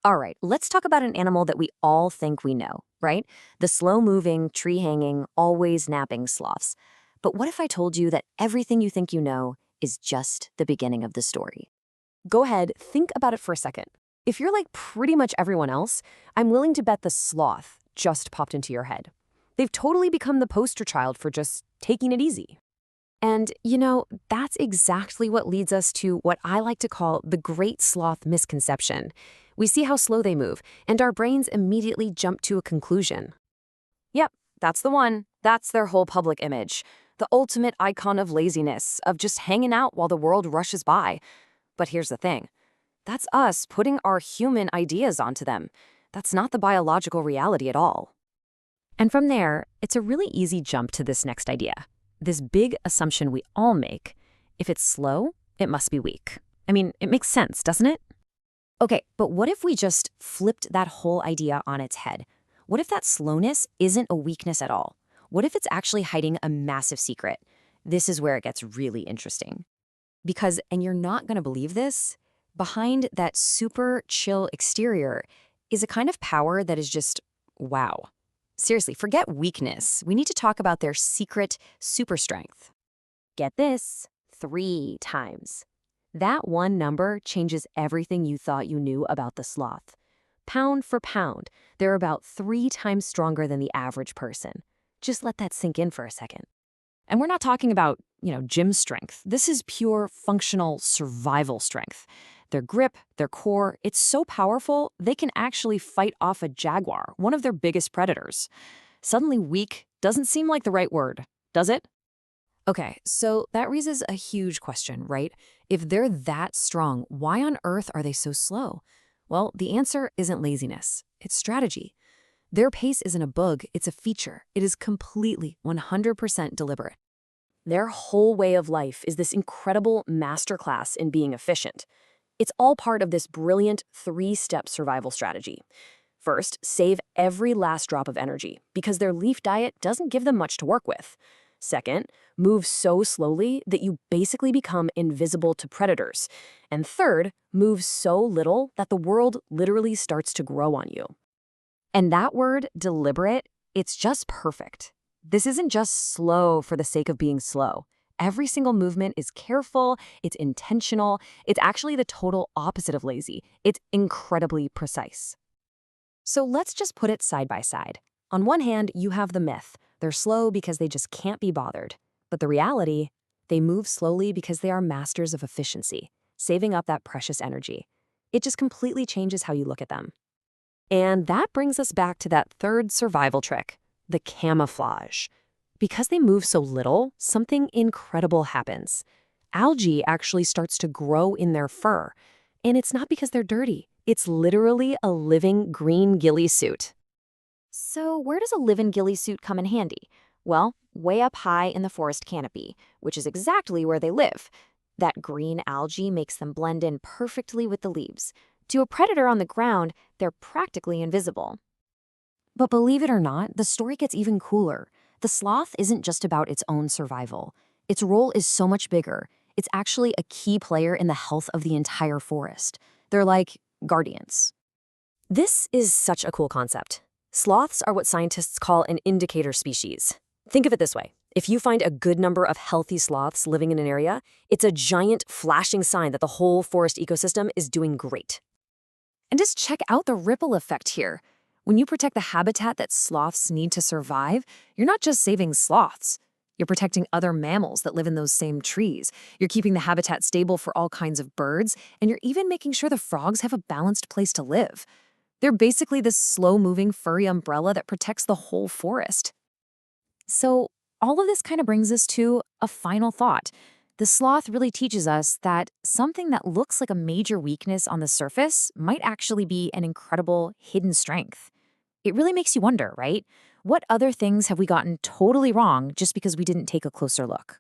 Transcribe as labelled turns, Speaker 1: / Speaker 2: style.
Speaker 1: All right, let's talk about an animal that we all think we know, right? The slow-moving, tree-hanging, always napping sloths. But what if I told you that everything you think you know is just the beginning of the story?
Speaker 2: Go ahead, think about it for a second. If you're like pretty much everyone else, I'm willing to bet the sloth just popped into your head. They've totally become the poster child for just taking it easy. And, that's exactly what leads us to what I like to call the great sloth misconception. We see how slow they move, and our brains immediately jump to a conclusion. Yep, that's the one. That's their whole public image. The ultimate icon of laziness, of just hanging out while the world rushes by. But here's the thing. That's us putting our human ideas onto them. That's not the biological reality at all. And from there, it's a really easy jump to this next idea. This big assumption we all make. If it's slow, it must be weak. I mean, it makes sense, doesn't it?
Speaker 1: Okay, but what if we just flipped that whole idea on its head? What if that slowness isn't a weakness at all? What if it's actually hiding a massive secret? This is where it gets really interesting. Because, and you're not going to believe this, behind that super chill exterior is a kind of power that is just wow. Seriously, forget weakness. We need to talk about their secret super strength. Get this, 3 times. That one number changes everything you thought you knew about the sloth. Pound for pound, they're about 3 times stronger than the average person. Just let that sink in for a second. And we're not talking about, gym strength. This is pure functional survival strength. Their grip, their core, it's so powerful, they can actually fight off a jaguar, one of their biggest predators. Suddenly weak doesn't seem like the right word, does it? Okay, so that raises a huge question, right? If they're that strong, why on earth are they so slow? Well, the answer isn't laziness, it's strategy. Their pace isn't a bug, it's a feature. It is completely 100% deliberate. Their whole way of life is this incredible masterclass in being efficient. It's all part of this brilliant 3-step survival strategy. First, save every last drop of energy, because their leaf diet doesn't give them much to work with. Second, move so slowly that you basically become invisible to predators. And third, move so little that the world literally starts to grow on you. And that word, deliberate, it's just perfect. This isn't just slow for the sake of being slow. Every single movement is careful, it's intentional, it's actually the total opposite of lazy. It's incredibly precise. So let's just put it side by side. On one hand, you have the myth. They're slow because they just can't be bothered. But the reality, they move slowly because they are masters of efficiency, saving up that precious energy. It just completely changes how you look at them. And that brings us back to that third survival trick, the camouflage. Because they move so little, something incredible happens. Algae actually starts to grow in their fur. And it's not because they're dirty. It's literally a living green ghillie suit. So where does a living ghillie suit come in handy? Well, way up high in the forest canopy, which is exactly where they live. That green algae makes them blend in perfectly with the leaves. To a predator on the ground, they're practically invisible. But believe it or not, the story gets even cooler. The sloth isn't just about its own survival. Its role is so much bigger. It's actually a key player in the health of the entire forest. They're like guardians. This is such a cool concept. Sloths are what scientists call an indicator species. Think of it this way. If you find a good number of healthy sloths living in an area, it's a giant flashing sign that the whole forest ecosystem is doing great. And just check out the ripple effect here. When you protect the habitat that sloths need to survive, you're not just saving sloths. You're protecting other mammals that live in those same trees. You're keeping the habitat stable for all kinds of birds, and you're even making sure the frogs have a balanced place to live. They're basically this slow-moving furry umbrella that protects the whole forest. So all of this kind of brings us to a final thought. The sloth really teaches us that something that looks like a major weakness on the surface might actually be an incredible hidden strength. It really makes you wonder, right? What other things have we gotten totally wrong just because we didn't take a closer look?